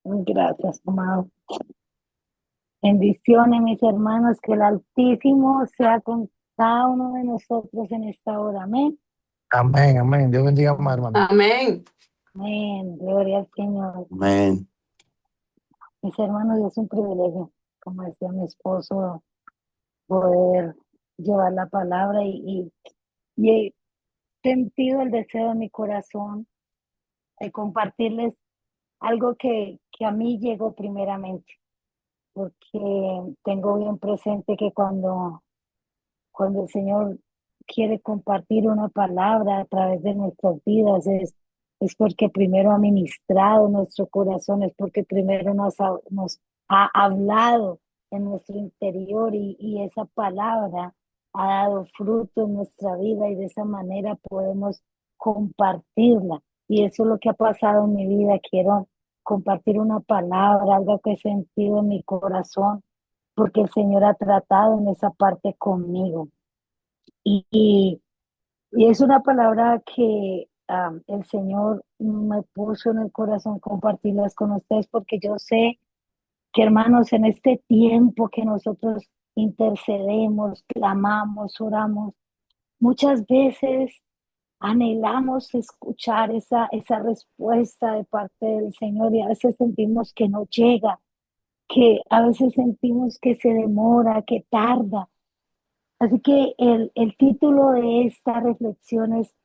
Gracias, amado. Bendiciones, mis hermanos, que el Altísimo sea con cada uno de nosotros en esta hora. Amén. Amén, amén. Dios bendiga más, hermano. Amén. Amén. Gloria al Señor. Amén. Mis hermanos, es un privilegio, como decía mi esposo, poder llevar la palabra y he sentido el deseo de mi corazón de compartirles algo que a mí llegó primeramente, porque tengo bien presente que cuando el Señor quiere compartir una palabra a través de nuestras vidas, es porque primero ha ministrado nuestro corazón, es porque primero nos ha hablado en nuestro interior y esa palabra ha dado fruto en nuestra vida y de esa manera podemos compartirla. Y eso es lo que ha pasado en mi vida. Quiero compartir una palabra, algo que he sentido en mi corazón, porque el Señor ha tratado en esa parte conmigo. Y, y es una palabra que el Señor me puso en el corazón compartirlas con ustedes, porque yo sé que, hermanos, en este tiempo que nosotros intercedemos, clamamos, oramos, muchas veces anhelamos escuchar esa respuesta de parte del Señor y a veces sentimos que no llega, que a veces sentimos que se demora, que tarda. Así que el título de esta reflexión es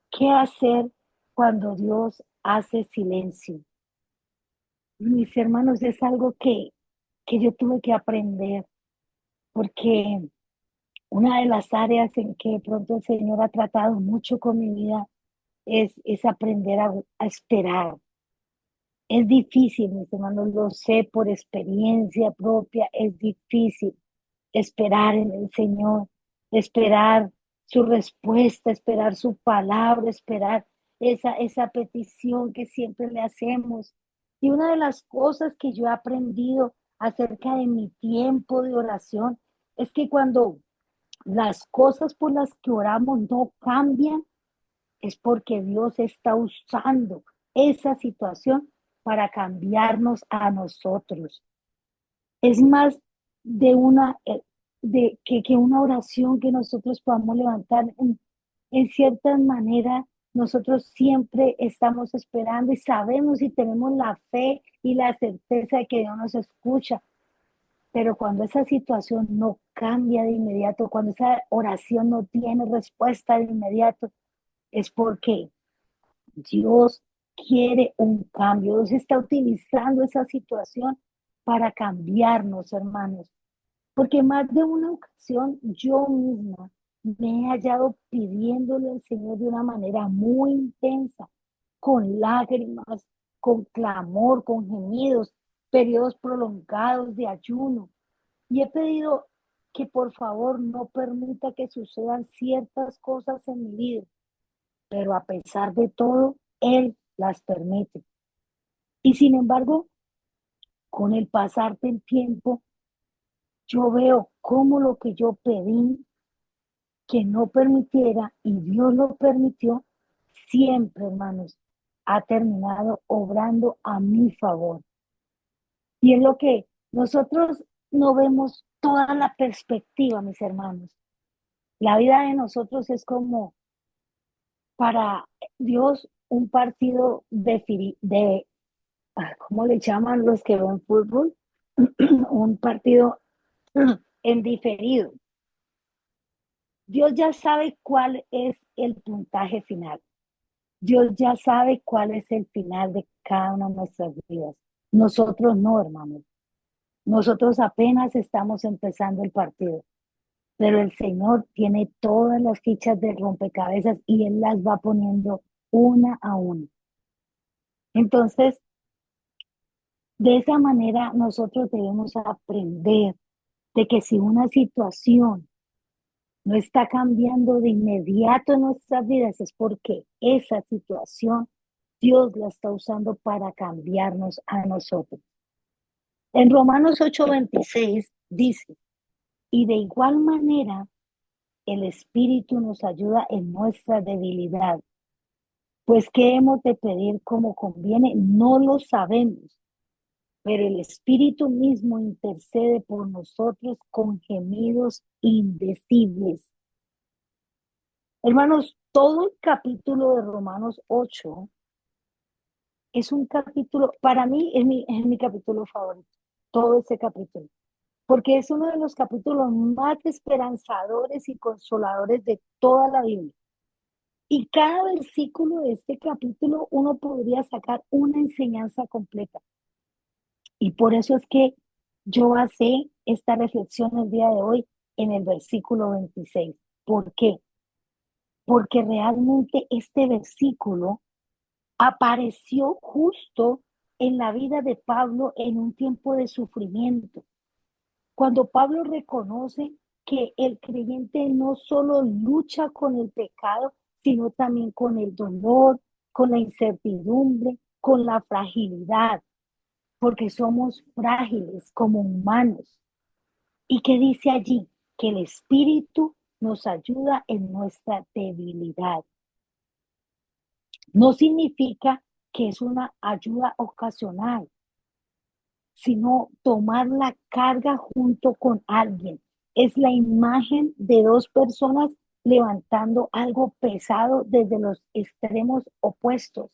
¿qué hacer cuando Dios hace silencio? Mis hermanos, es algo que yo tuve que aprender, porque una de las áreas en que de pronto el Señor ha tratado mucho con mi vida es aprender a esperar. Es difícil, mis hermanos, lo sé por experiencia propia, es difícil esperar en el Señor, esperar su respuesta, esperar su palabra, esperar esa petición que siempre le hacemos. Y una de las cosas que yo he aprendido acerca de mi tiempo de oración es que cuando las cosas por las que oramos no cambian, es porque Dios está usando esa situación para cambiarnos a nosotros. Es más de que una oración que nosotros podamos levantar en cierta manera. Nosotros siempre estamos esperando y sabemos y tenemos la fe y la certeza de que Dios nos escucha. Pero cuando esa situación no cambia de inmediato, cuando esa oración no tiene respuesta de inmediato, es porque Dios quiere un cambio. Dios está utilizando esa situación para cambiarnos, hermanos. Porque más de una ocasión yo misma me he hallado pidiéndole al Señor de una manera muy intensa, con lágrimas, con clamor, con gemidos, periodos prolongados de ayuno. Y he pedido que por favor no permita que sucedan ciertas cosas en mi vida, pero a pesar de todo, Él las permite. Y sin embargo, con el pasar del tiempo, yo veo cómo lo que yo pedí que no permitiera y Dios lo permitió, siempre, hermanos, ha terminado obrando a mi favor. Y es lo que nosotros no vemos toda la perspectiva, mis hermanos. La vida de nosotros es como para Dios un partido ¿cómo le llaman los que ven fútbol? Un partido en diferido. Dios ya sabe cuál es el puntaje final. Dios ya sabe cuál es el final de cada una de nuestras vidas. Nosotros no, hermanos. Nosotros apenas estamos empezando el partido, pero el Señor tiene todas las fichas de rompecabezas y Él las va poniendo una a una. Entonces, de esa manera nosotros debemos aprender de que si una situación no está cambiando de inmediato en nuestras vidas, es porque esa situación Dios la está usando para cambiarnos a nosotros. En Romanos 8:26 dice, y de igual manera el Espíritu nos ayuda en nuestra debilidad, Pues qué hemos de pedir como conviene, no lo sabemos, pero el Espíritu mismo intercede por nosotros con gemidos indecibles. Hermanos, todo el capítulo de Romanos 8 es un capítulo, para mí es mi capítulo favorito, todo ese capítulo, porque es uno de los capítulos más esperanzadores y consoladores de toda la Biblia. Y cada versículo de este capítulo uno podría sacar una enseñanza completa. Y por eso es que yo basé esta reflexión el día de hoy en el versículo 26. ¿Por qué? Porque realmente este versículo apareció justo en la vida de Pablo en un tiempo de sufrimiento. Cuando Pablo reconoce que el creyente no solo lucha con el pecado, sino también con el dolor, con la incertidumbre, con la fragilidad, porque somos frágiles como humanos. ¿Y qué dice allí? Que el Espíritu nos ayuda en nuestra debilidad. No significa que es una ayuda ocasional, sino tomar la carga junto con alguien. Es la imagen de dos personas levantando algo pesado desde los extremos opuestos.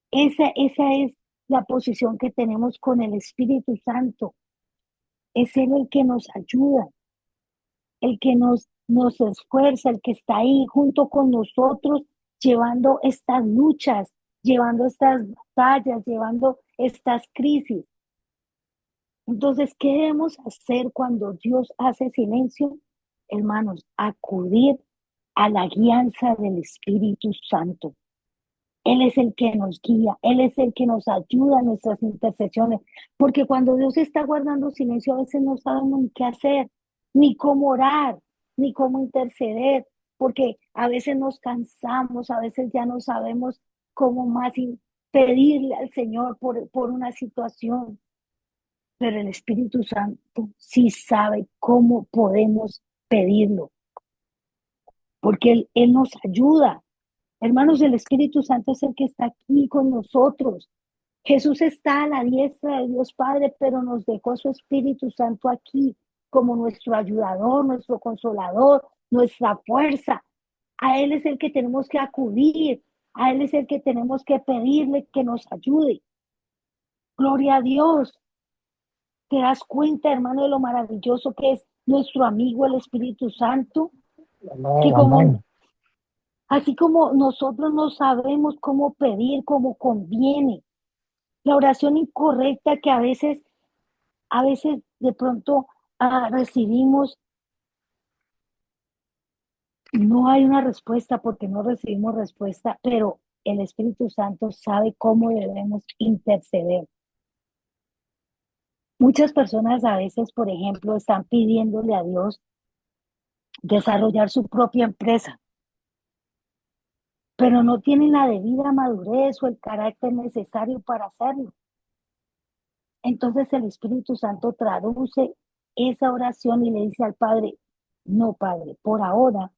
Esa es la posición que tenemos con el Espíritu Santo. Es Él el que nos ayuda, el que nos esfuerza, el que está ahí junto con nosotros, llevando estas luchas, llevando estas batallas, llevando estas crisis. Entonces, ¿qué debemos hacer cuando Dios hace silencio? Hermanos, acudir a la guianza del Espíritu Santo. Él es el que nos guía, Él es el que nos ayuda en nuestras intercesiones, porque cuando Dios está guardando silencio, a veces no sabemos ni qué hacer, ni cómo orar, ni cómo interceder, porque a veces nos cansamos, a veces ya no sabemos cómo más pedirle al Señor por una situación, pero el Espíritu Santo sí sabe cómo podemos pedirlo, porque Él nos ayuda. Hermanos, el Espíritu Santo es el que está aquí con nosotros. Jesús está a la diestra de Dios Padre, pero nos dejó su Espíritu Santo aquí como nuestro ayudador, nuestro consolador, nuestra fuerza. A Él es el que tenemos que acudir, a Él es el que tenemos que pedirle que nos ayude. Gloria a Dios. ¿Te das cuenta, hermano, de lo maravilloso que es nuestro amigo el Espíritu Santo? Amén, Que como amén. así como nosotros no sabemos cómo pedir, cómo conviene, la oración incorrecta que a veces de pronto recibimos, no hay una respuesta porque no recibimos respuesta, pero el Espíritu Santo sabe cómo debemos interceder. Muchas personas a veces, por ejemplo, están pidiéndole a Dios desarrollar su propia empresa, pero no tienen la debida madurez o el carácter necesario para hacerlo. Entonces el Espíritu Santo traduce esa oración y le dice al Padre, no, Padre, por ahora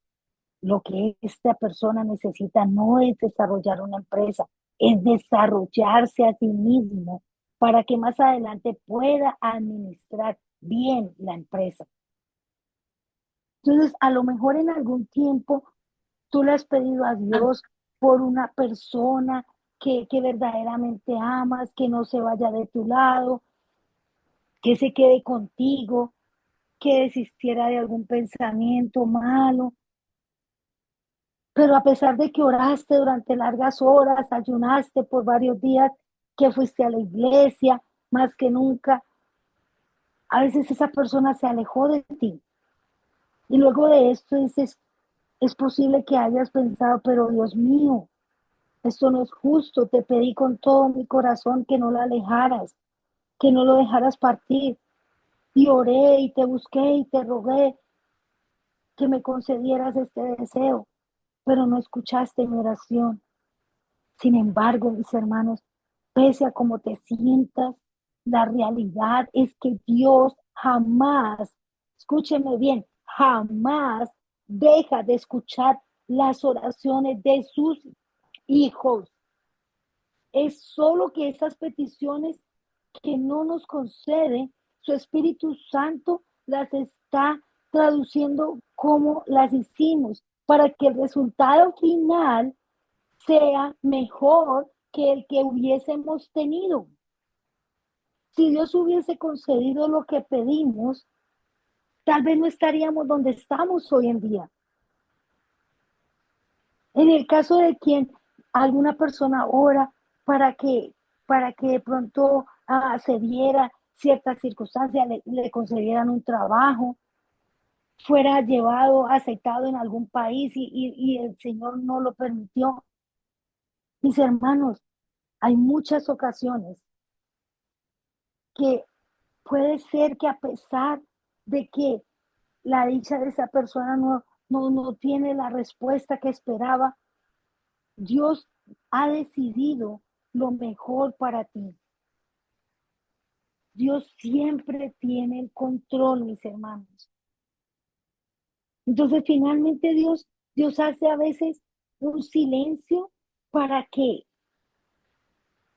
lo que esta persona necesita no es desarrollar una empresa, es desarrollarse a sí mismo para que más adelante pueda administrar bien la empresa. Entonces, a lo mejor en algún tiempo tú le has pedido a Dios por una persona que verdaderamente amas, que no se vaya de tu lado, que se quede contigo, que desistiera de algún pensamiento malo. Pero a pesar de que oraste durante largas horas, ayunaste por varios días, que fuiste a la iglesia más que nunca, a veces esa persona se alejó de ti. Y luego de esto dices, es posible que hayas pensado, pero Dios mío, esto no es justo, te pedí con todo mi corazón que no lo alejaras, que no lo dejaras partir. Y oré y te busqué y te rogué que me concedieras este deseo, pero no escuchaste mi oración. Sin embargo, mis hermanos, pese a cómo te sientas, la realidad es que Dios jamás, escúcheme bien, jamás deja de escuchar las oraciones de sus hijos. Es solo que esas peticiones que no nos concede, su Espíritu Santo las está traduciendo como las hicimos, para que el resultado final sea mejor que el que hubiésemos tenido. Si Dios hubiese concedido lo que pedimos, tal vez no estaríamos donde estamos hoy en día. En el caso de quien alguna persona ora para que, de pronto se diera ciertas circunstancias, le concedieran un trabajo, fuera llevado, aceptado en algún país y el Señor no lo permitió. Mis hermanos, hay muchas ocasiones que puede ser que a pesar de que la dicha de esa persona no tiene la respuesta que esperaba, Dios ha decidido lo mejor para ti. Dios siempre tiene el control, mis hermanos. Entonces, finalmente Dios hace a veces un silencio para que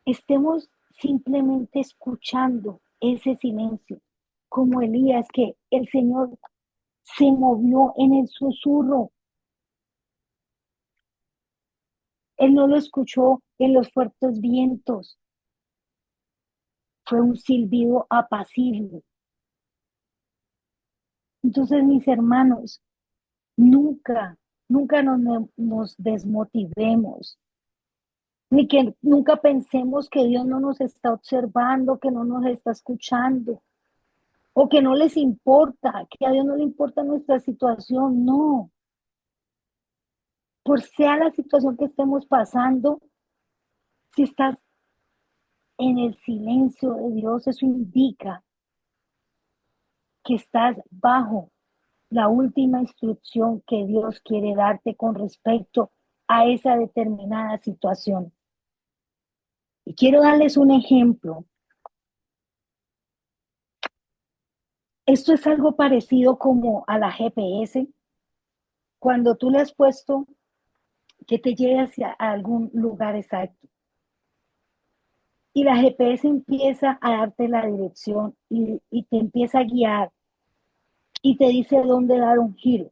estemos simplemente escuchando ese silencio, como Elías, que el Señor se movió en el susurro. Él no lo escuchó en los fuertes vientos, fue un silbido apacible. Entonces, mis hermanos, nunca nos desmotivemos, ni que nunca pensemos que Dios no nos está observando, que no nos está escuchando, o que no les importa, que a Dios no le importa nuestra situación. No, por sea la situación que estemos pasando, si estás en el silencio de Dios, eso indica que estás bajo la última instrucción que Dios quiere darte con respecto a esa determinada situación. Y quiero darles un ejemplo. Esto es algo parecido como a la GPS. Cuando tú le has puesto que te lleve hacia algún lugar exacto y la GPS empieza a darte la dirección y te empieza a guiar y te dice dónde dar un giro.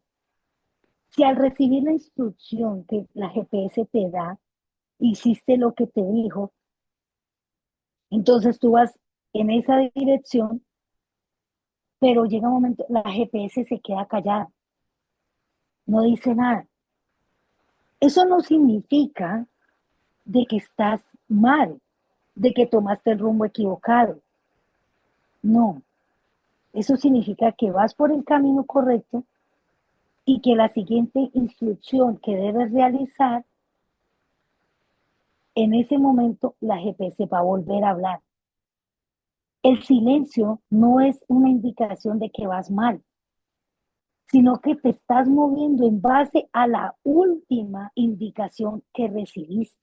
Si al recibir la instrucción que la GPS te da, hiciste lo que te dijo, entonces tú vas en esa dirección, pero llega un momento, la GPS se queda callada, no dice nada. Eso no significa de que estás mal, de que tomaste el rumbo equivocado. No, eso significa que vas por el camino correcto y que la siguiente instrucción que debes realizar, en ese momento la GPS va a volver a hablar. El silencio no es una indicación de que vas mal, sino que te estás moviendo en base a la última indicación que recibiste.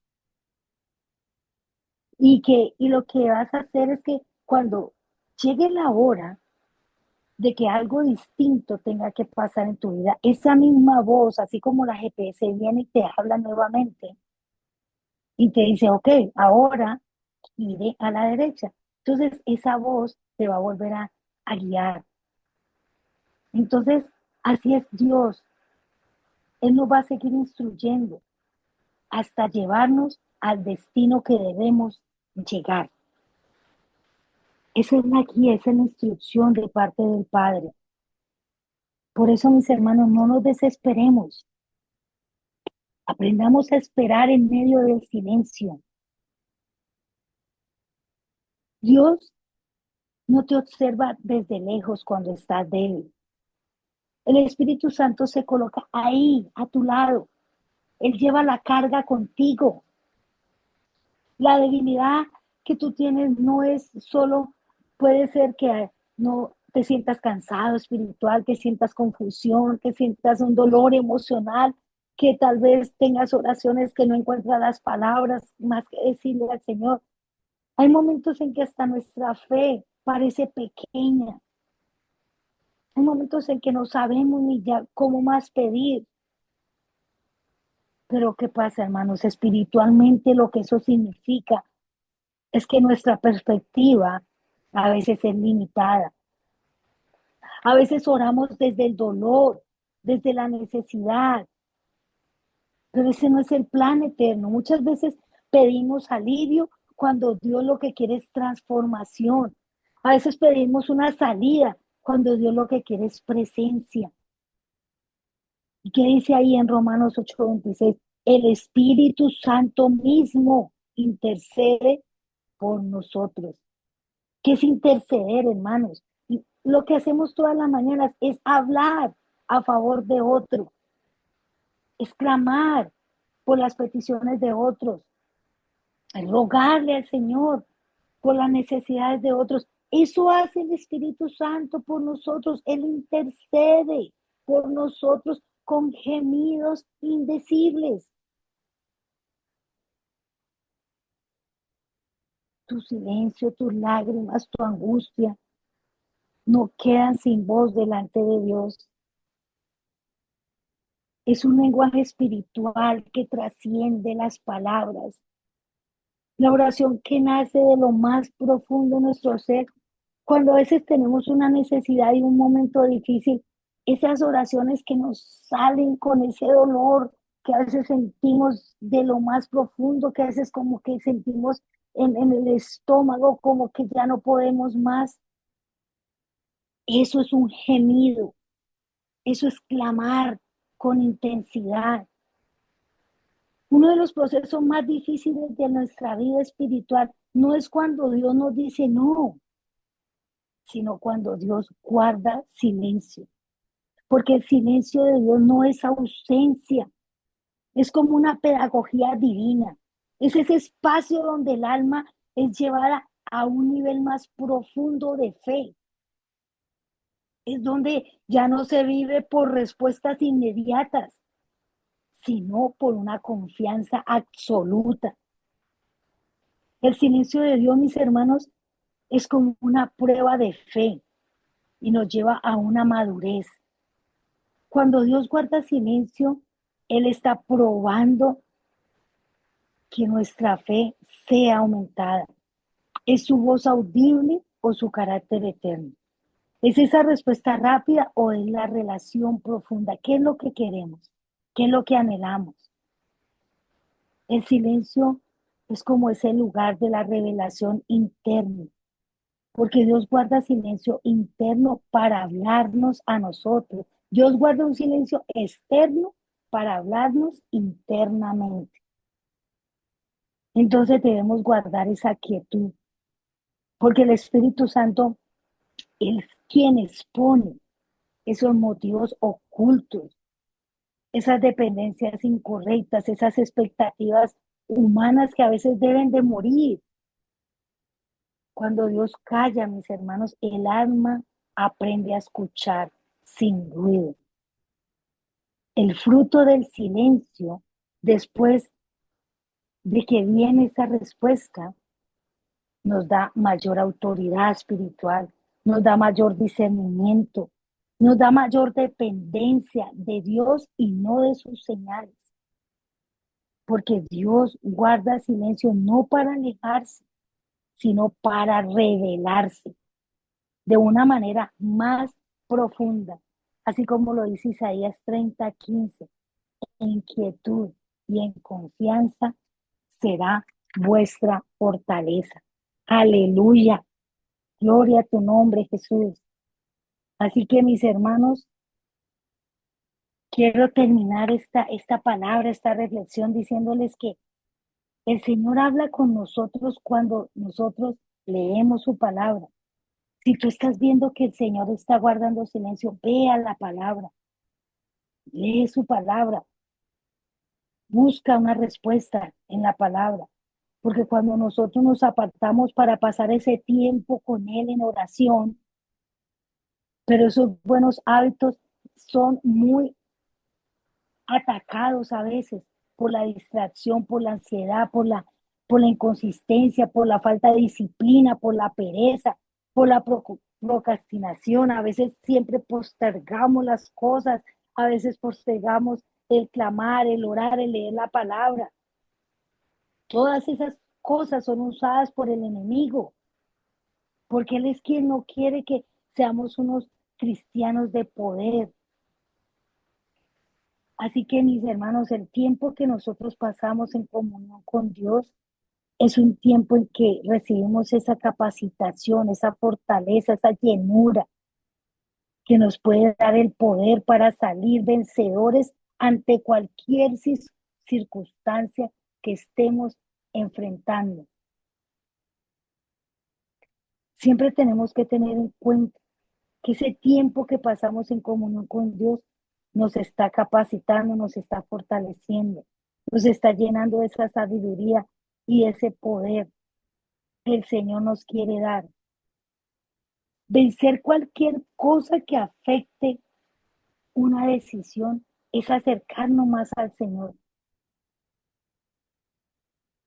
Y lo que vas a hacer es que cuando llegue la hora de que algo distinto tenga que pasar en tu vida, esa misma voz, así como la GPS viene y te habla nuevamente y te dice, ok, ahora iré a la derecha. Entonces esa voz te va a volver a guiar. Entonces, así es Dios. Él nos va a seguir instruyendo hasta llevarnos al destino que debemos llegar. Esa es la guía, esa es la instrucción de parte del Padre. Por eso, mis hermanos, no nos desesperemos. Aprendamos a esperar en medio del silencio. Dios no te observa desde lejos cuando estás débil. El Espíritu Santo se coloca ahí, a tu lado. Él lleva la carga contigo. La debilidad que tú tienes no es solo, puede ser que no te sientas cansado espiritual, que sientas confusión, que sientas un dolor emocional, que tal vez tengas oraciones que no encuentras las palabras más que decirle al Señor. Hay momentos en que hasta nuestra fe parece pequeña. Hay momentos en que no sabemos ni ya cómo más pedir. Pero ¿qué pasa, hermanos? Espiritualmente lo que eso significa es que nuestra perspectiva a veces es limitada. A veces oramos desde el dolor, desde la necesidad, pero ese no es el plan eterno. Muchas veces pedimos alivio cuando Dios lo que quiere es transformación. A veces pedimos una salida cuando Dios lo que quiere es presencia. ¿Y qué dice ahí en Romanos 8:26? El Espíritu Santo mismo intercede por nosotros. ¿Qué es interceder, hermanos? Y lo que hacemos todas las mañanas es hablar a favor de otro, es clamar por las peticiones de otros, es rogarle al Señor por las necesidades de otros. Eso hace el Espíritu Santo por nosotros. Él intercede por nosotros con gemidos indecibles. Tu silencio, tus lágrimas, tu angustia no quedan sin voz delante de Dios. Es un lenguaje espiritual que trasciende las palabras. La oración que nace de lo más profundo de nuestro ser. Cuando a veces tenemos una necesidad y un momento difícil, esas oraciones que nos salen con ese dolor que a veces sentimos de lo más profundo, que a veces como que sentimos en el estómago, como que ya no podemos más. Eso es un gemido, eso es clamar con intensidad. Uno de los procesos más difíciles de nuestra vida espiritual no es cuando Dios nos dice no, sino cuando Dios guarda silencio. Porque el silencio de Dios no es ausencia, es como una pedagogía divina. Es ese espacio donde el alma es llevada a un nivel más profundo de fe. Es donde ya no se vive por respuestas inmediatas, sino por una confianza absoluta. El silencio de Dios, mis hermanos, es como una prueba de fe y nos lleva a una madurez. Cuando Dios guarda silencio, Él está probando que nuestra fe sea aumentada. ¿Es su voz audible o su carácter eterno? ¿Es esa respuesta rápida o es la relación profunda? ¿Qué es lo que queremos? ¿Qué es lo que anhelamos? El silencio es como ese lugar de la revelación interna, porque Dios guarda silencio interno para hablarnos a nosotros. Dios guarda un silencio externo para hablarnos internamente. Entonces debemos guardar esa quietud, porque el Espíritu Santo es quien expone esos motivos ocultos, esas dependencias incorrectas, esas expectativas humanas que a veces deben de morir. Cuando Dios calla, mis hermanos, el alma aprende a escuchar sin ruido. El fruto del silencio, después de que viene esa respuesta, nos da mayor autoridad espiritual, nos da mayor discernimiento, nos da mayor dependencia de Dios y no de sus señales. Porque Dios guarda silencio no para alejarse, sino para revelarse de una manera más profunda. Así como lo dice Isaías 30:15, en quietud y en confianza será vuestra fortaleza. Aleluya. Gloria a tu nombre, Jesús. Así que mis hermanos, quiero terminar esta palabra, esta reflexión diciéndoles que el Señor habla con nosotros cuando nosotros leemos su palabra. Si tú estás viendo que el Señor está guardando silencio, vea la palabra, lee su palabra, busca una respuesta en la palabra. Porque cuando nosotros nos apartamos para pasar ese tiempo con Él en oración, pero esos buenos hábitos son muy atacados a veces por la distracción, por la ansiedad, por la inconsistencia, por la falta de disciplina, por la pereza, por la procrastinación. A veces siempre postergamos las cosas, a veces postergamos el clamar, el orar, el leer la palabra. Todas esas cosas son usadas por el enemigo, porque él es quien no quiere que seamos unos cristianos de poder. Así que mis hermanos, el tiempo que nosotros pasamos en comunión con Dios es un tiempo en que recibimos esa capacitación, esa fortaleza, esa llenura que nos puede dar el poder para salir vencedores ante cualquier circunstancia que estemos enfrentando. Siempre tenemos que tener en cuenta que ese tiempo que pasamos en comunión con Dios nos está capacitando, nos está fortaleciendo, nos está llenando de esa sabiduría y ese poder que el Señor nos quiere dar. Vencer cualquier cosa que afecte una decisión es acercarnos más al Señor.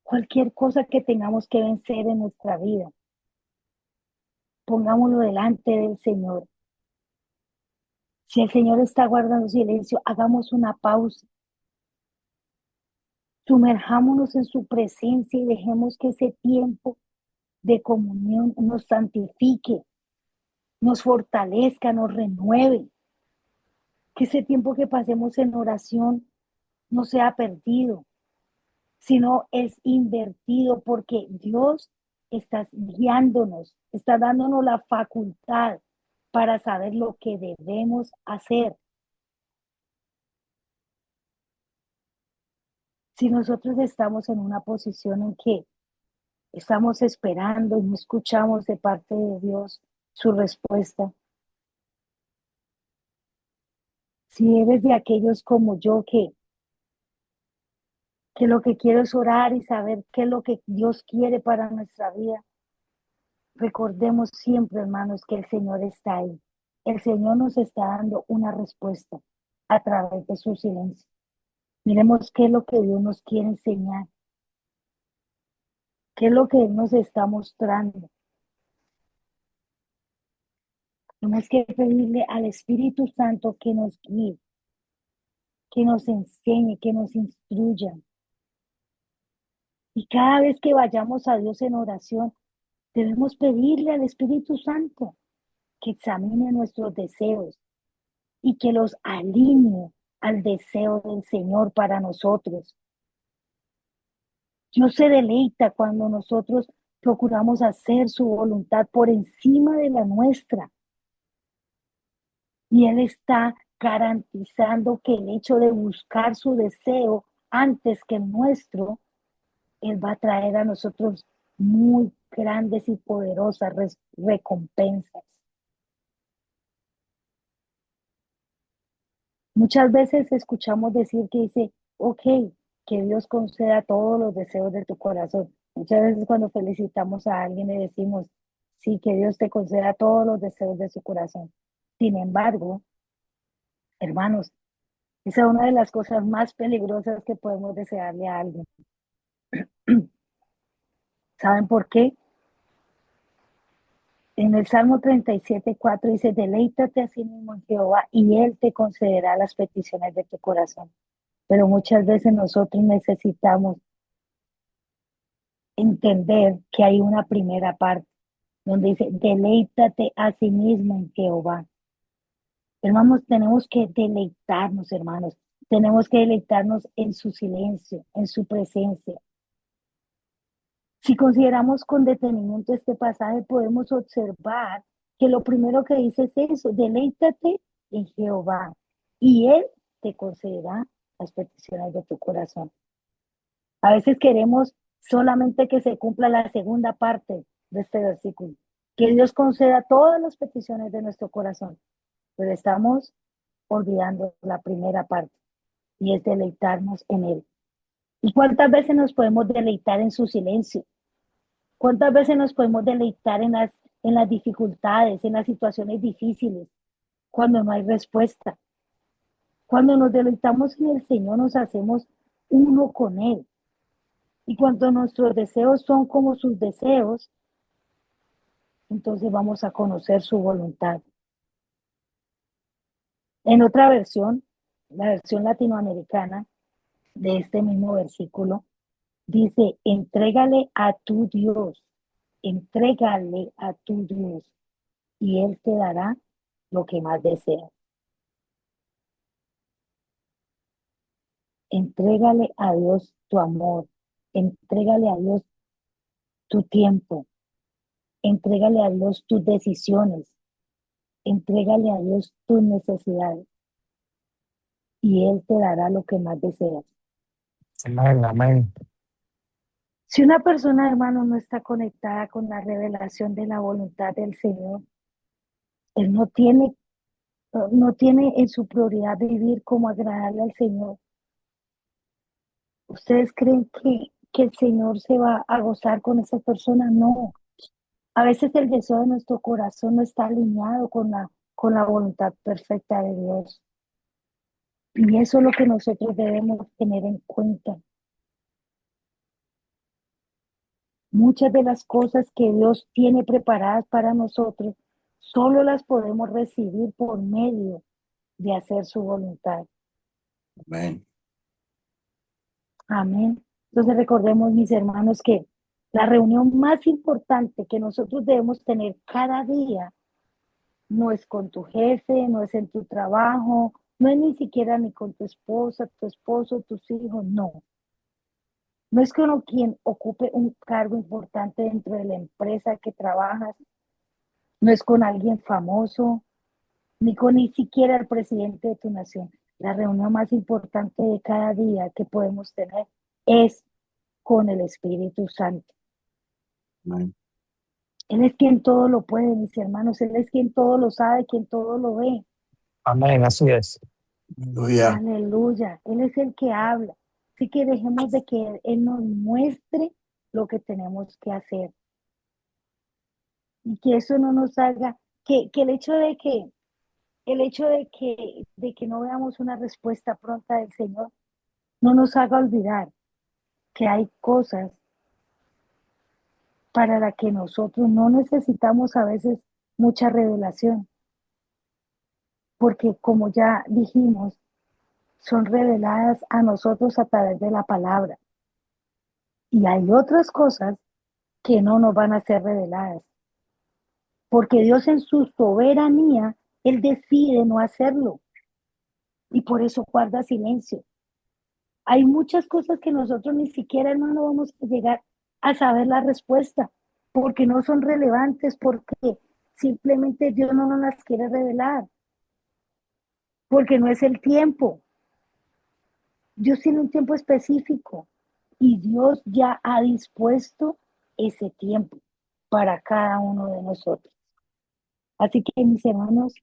Cualquier cosa que tengamos que vencer en nuestra vida, pongámoslo delante del Señor. Si el Señor está guardando silencio, hagamos una pausa. Sumerjámonos en su presencia y dejemos que ese tiempo de comunión nos santifique, nos fortalezca, nos renueve. Que ese tiempo que pasemos en oración no sea perdido, sino es invertido porque Dios está guiándonos, está dándonos la facultad para saber lo que debemos hacer. Si nosotros estamos en una posición en que estamos esperando y no escuchamos de parte de Dios su respuesta, si eres de aquellos como yo que lo que quiero es orar y saber qué es lo que Dios quiere para nuestra vida, recordemos siempre, hermanos, que el Señor está ahí. El Señor nos está dando una respuesta a través de su silencio. Miremos qué es lo que Dios nos quiere enseñar, qué es lo que Él nos está mostrando. Tenemos que pedirle al Espíritu Santo que nos guíe, que nos enseñe, que nos instruya. Y cada vez que vayamos a Dios en oración, debemos pedirle al Espíritu Santo que examine nuestros deseos y que los alinee al deseo del Señor para nosotros. Dios se deleita cuando nosotros procuramos hacer su voluntad por encima de la nuestra. Y Él está garantizando que el hecho de buscar su deseo antes que el nuestro, Él va a traer a nosotros muy grandes y poderosas recompensas. Muchas veces escuchamos decir que dice, ok, que Dios conceda todos los deseos de tu corazón. Muchas veces cuando felicitamos a alguien le decimos, sí, que Dios te conceda todos los deseos de su corazón. Sin embargo, hermanos, esa es una de las cosas más peligrosas que podemos desearle a alguien. ¿Saben por qué? En el Salmo 37:4 dice, deleítate a sí mismo en Jehová y Él te concederá las peticiones de tu corazón. Pero muchas veces nosotros necesitamos entender que hay una primera parte donde dice, deleítate a sí mismo en Jehová. Hermanos, tenemos que deleitarnos, hermanos. Tenemos que deleitarnos en su silencio, en su presencia. Si consideramos con detenimiento este pasaje, podemos observar que lo primero que dice es eso, deleítate en Jehová y Él te concederá las peticiones de tu corazón. A veces queremos solamente que se cumpla la segunda parte de este versículo, que Dios conceda todas las peticiones de nuestro corazón, pero estamos olvidando la primera parte y es deleitarnos en Él. ¿Y cuántas veces nos podemos deleitar en su silencio? ¿Cuántas veces nos podemos deleitar en las dificultades, en las situaciones difíciles, cuando no hay respuesta? Cuando nos deleitamos en el Señor, nos hacemos uno con Él. Y cuando nuestros deseos son como sus deseos, entonces vamos a conocer su voluntad. En otra versión, la versión latinoamericana de este mismo versículo, dice, entrégale a tu Dios, y Él te dará lo que más deseas. Entrégale a Dios tu amor, entrégale a Dios tu tiempo, entrégale a Dios tus decisiones, entrégale a Dios tus necesidades, y Él te dará lo que más deseas. Amén, amén. Si una persona, hermano, no está conectada con la revelación de la voluntad del Señor, él no tiene en su prioridad vivir como agradarle al Señor. ¿Ustedes creen que el Señor se va a gozar con esa persona? No. A veces el deseo de nuestro corazón no está alineado con la voluntad perfecta de Dios. Y eso es lo que nosotros debemos tener en cuenta. Muchas de las cosas que Dios tiene preparadas para nosotros, solo las podemos recibir por medio de hacer su voluntad. Amén. Amén. Entonces recordemos, mis hermanos, que la reunión más importante que nosotros debemos tener cada día no es con tu jefe, no es en tu trabajo, no es ni siquiera ni con tu esposa, tu esposo, tus hijos, no. No es con quien ocupe un cargo importante dentro de la empresa que trabajas, no es con alguien famoso, ni siquiera el presidente de tu nación. La reunión más importante de cada día que podemos tener es con el Espíritu Santo. Amén. Él es quien todo lo puede, mis hermanos. Él es quien todo lo sabe, quien todo lo ve. Amén, así es. Aleluya. Aleluya. Él es el que habla. Así que dejemos de que Él nos muestre lo que tenemos que hacer. Y que eso no nos haga, que el hecho de que no veamos una respuesta pronta del Señor no nos haga olvidar que hay cosas para las que nosotros no necesitamos a veces mucha revelación, porque como ya dijimos, son reveladas a nosotros a través de la palabra. Y hay otras cosas que no nos van a ser reveladas, porque Dios en su soberanía, Él decide no hacerlo y por eso guarda silencio. Hay muchas cosas que nosotros ni siquiera, hermano, vamos a llegar a saber la respuesta, porque no son relevantes, porque simplemente Dios no nos las quiere revelar, porque no es el tiempo. Dios tiene un tiempo específico y Dios ya ha dispuesto ese tiempo para cada uno de nosotros. Así que, mis hermanos,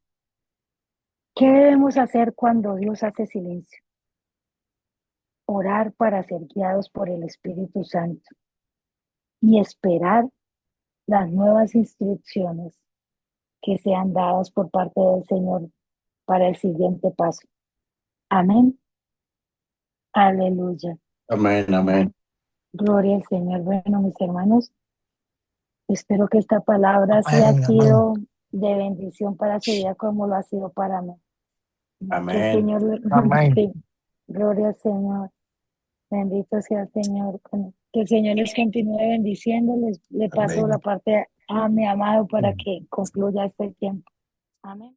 ¿qué debemos hacer cuando Dios hace silencio? Orar para ser guiados por el Espíritu Santo y esperar las nuevas instrucciones que sean dadas por parte del Señor para el siguiente paso. Amén. Aleluya. Amén, amén. Gloria al Señor. Bueno, mis hermanos, espero que esta palabra sí ha Amén, amén. sido de bendición para su vida como lo ha sido para mí. Que el Amén. Señor, Amén. sí, gloria al Señor. Bendito sea el Señor. Que el Señor les continúe bendiciendo. Le paso Amén. la parte a mi amado para que concluya este tiempo. Amén.